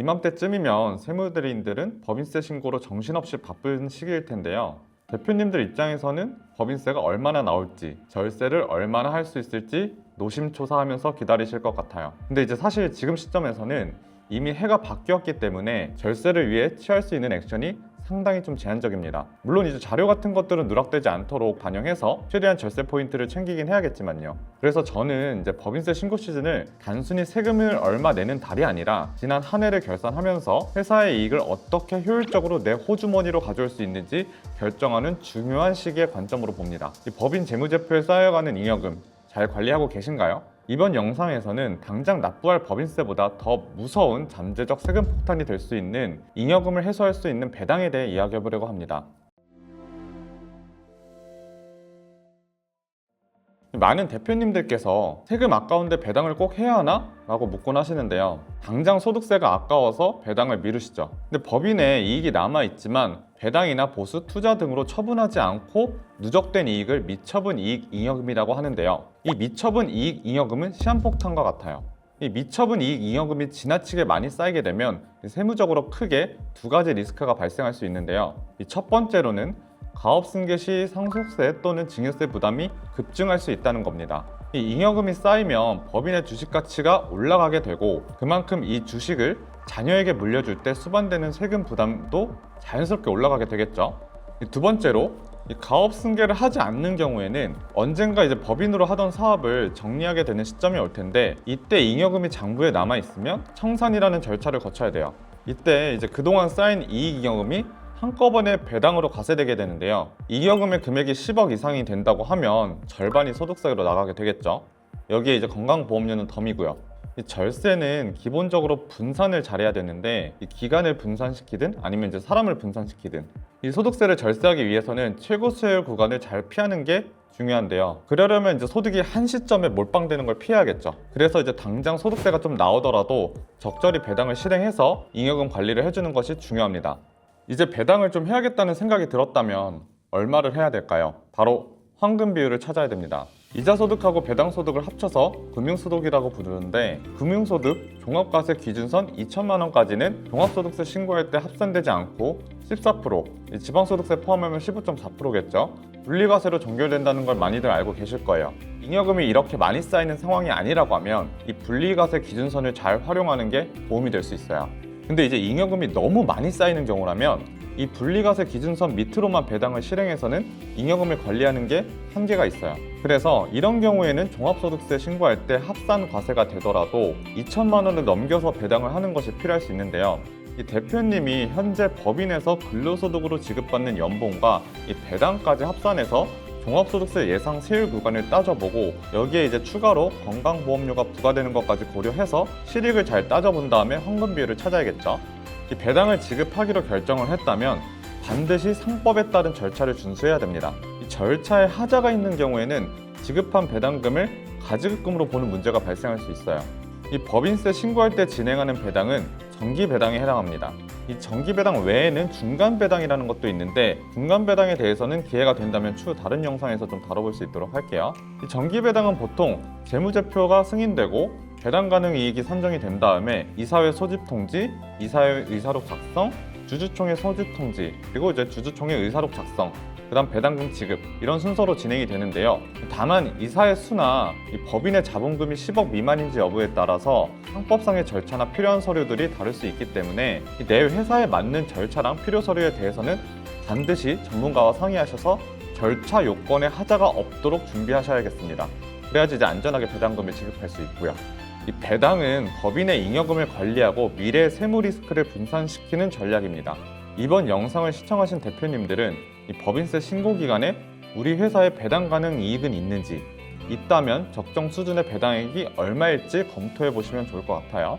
이맘때쯤이면 세무대리인들은 법인세 신고로 정신없이 바쁜 시기일 텐데요. 대표님들 입장에서는 법인세가 얼마나 나올지, 절세를 얼마나 할 수 있을지 노심초사하면서 기다리실 것 같아요. 근데 이제 사실 지금 시점에서는 이미 해가 바뀌었기 때문에 절세를 위해 취할 수 있는 액션이 상당히 좀 제한적입니다. 물론 이제 자료 같은 것들은 누락되지 않도록 반영해서 최대한 절세 포인트를 챙기긴 해야겠지만요. 그래서 저는 이제 법인세 신고 시즌을 단순히 세금을 얼마 내는 달이 아니라 지난 한 해를 결산하면서 회사의 이익을 어떻게 효율적으로 내 호주머니로 가져올 수 있는지 결정하는 중요한 시기의 관점으로 봅니다. 이 법인 재무제표에 쌓여가는 잉여금 잘 관리하고 계신가요? 이번 영상에서는 당장 납부할 법인세보다 더 무서운 잠재적 세금 폭탄이 될 수 있는 잉여금을 해소할 수 있는 배당에 대해 이야기해보려고 합니다. 많은 대표님들께서 세금 아까운데 배당을 꼭 해야 하나? 라고 묻곤 하시는데요. 당장 소득세가 아까워서 배당을 미루시죠. 근데 법인에 이익이 남아있지만 배당이나 보수, 투자 등으로 처분하지 않고 누적된 이익을 미처분 이익 잉여금이라고 하는데요. 이 미처분 이익 잉여금은 시한폭탄과 같아요. 이 미처분 이익 잉여금이 지나치게 많이 쌓이게 되면 세무적으로 크게 두 가지 리스크가 발생할 수 있는데요. 첫 번째로는 가업승계 시 상속세 또는 증여세 부담이 급증할 수 있다는 겁니다. 이 잉여금이 쌓이면 법인의 주식 가치가 올라가게 되고 그만큼 이 주식을 자녀에게 물려줄 때 수반되는 세금 부담도 자연스럽게 올라가게 되겠죠. 두 번째로 가업승계를 하지 않는 경우에는 언젠가 이제 법인으로 하던 사업을 정리하게 되는 시점이 올 텐데 이때 잉여금이 장부에 남아 있으면 청산이라는 절차를 거쳐야 돼요. 이때 이제 그동안 쌓인 이익 잉여금이 한꺼번에 배당으로 과세되게 되는데요. 잉여금의 금액이 10억 이상이 된다고 하면 절반이 소득세로 나가게 되겠죠. 여기에 이제 건강보험료는 덤이고요. 이 절세는 기본적으로 분산을 잘해야 되는데 이 기간을 분산시키든 아니면 이제 사람을 분산시키든 이 소득세를 절세하기 위해서는 최고 수혜율 구간을 잘 피하는 게 중요한데요. 그러려면 이제 소득이 한 시점에 몰빵되는 걸 피해야겠죠. 그래서 이제 당장 소득세가 좀 나오더라도 적절히 배당을 실행해서 잉여금 관리를 해주는 것이 중요합니다. 이제 배당을 좀 해야겠다는 생각이 들었다면 얼마를 해야 될까요? 바로 황금 비율을 찾아야 됩니다. 이자소득하고 배당소득을 합쳐서 금융소득이라고 부르는데 금융소득 종합과세 기준선 2천만 원까지는 종합소득세 신고할 때 합산되지 않고 14%, 지방소득세 포함하면 15.4%겠죠. 분리과세로 종결된다는 걸 많이들 알고 계실 거예요. 잉여금이 이렇게 많이 쌓이는 상황이 아니라고 하면 이 분리과세 기준선을 잘 활용하는 게 도움이 될 수 있어요. 근데 이제 잉여금이 너무 많이 쌓이는 경우라면 이 분리과세 기준선 밑으로만 배당을 실행해서는 잉여금을 관리하는 게 한계가 있어요. 그래서 이런 경우에는 종합소득세 신고할 때 합산과세가 되더라도 2천만 원을 넘겨서 배당을 하는 것이 필요할 수 있는데요. 이 대표님이 현재 법인에서 근로소득으로 지급받는 연봉과 이 배당까지 합산해서 종합소득세 예상 세율 구간을 따져보고 여기에 이제 추가로 건강보험료가 부과되는 것까지 고려해서 실익을 잘 따져본 다음에 황금 비율을 찾아야겠죠. 이 배당을 지급하기로 결정을 했다면 반드시 상법에 따른 절차를 준수해야 됩니다. 이 절차에 하자가 있는 경우에는 지급한 배당금을 가지급금으로 보는 문제가 발생할 수 있어요. 이 법인세 신고할 때 진행하는 배당은 정기 배당에 해당합니다. 이 정기 배당 외에는 중간 배당이라는 것도 있는데 중간 배당에 대해서는 기회가 된다면 추후 다른 영상에서 좀 다뤄볼 수 있도록 할게요. 이 정기 배당은 보통 재무제표가 승인되고 배당 가능 이익이 산정이 된 다음에 이사회 소집 통지, 이사회 의사록 작성, 주주총회 소집 통지, 그리고 이제 주주총회 의사록 작성, 그 다음 배당금 지급 이런 순서로 진행이 되는데요. 다만 이사의 수나 이 법인의 자본금이 10억 미만인지 여부에 따라서 상법상의 절차나 필요한 서류들이 다를 수 있기 때문에 내 회사에 맞는 절차랑 필요 서류에 대해서는 반드시 전문가와 상의하셔서 절차 요건에 하자가 없도록 준비하셔야겠습니다. 그래야지 이제 안전하게 배당금을 지급할 수 있고요. 이 배당은 법인의 잉여금을 관리하고 미래 세무 리스크를 분산시키는 전략입니다. 이번 영상을 시청하신 대표님들은 이 법인세 신고 기간에 우리 회사에 배당 가능 이익은 있는지, 있다면 적정 수준의 배당액이 얼마일지 검토해 보시면 좋을 것 같아요.